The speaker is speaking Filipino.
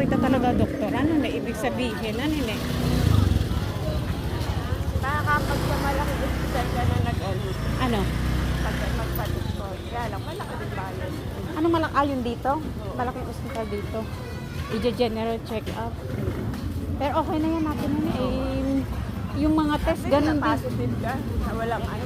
kita talaga, doktor. Ano na ibig sabihin? Ano na? Nakakapag sa malaking hospital ka na nag-ano. Ano? Pag magpa-doktor. Kaya lang, malaki din bayan. Anong malakayon dito? Malaking ospital dito. I-general check-up. Pero okay na yan natin yun eh. Yung mga test, ganun din. Positive ka, na walang ano.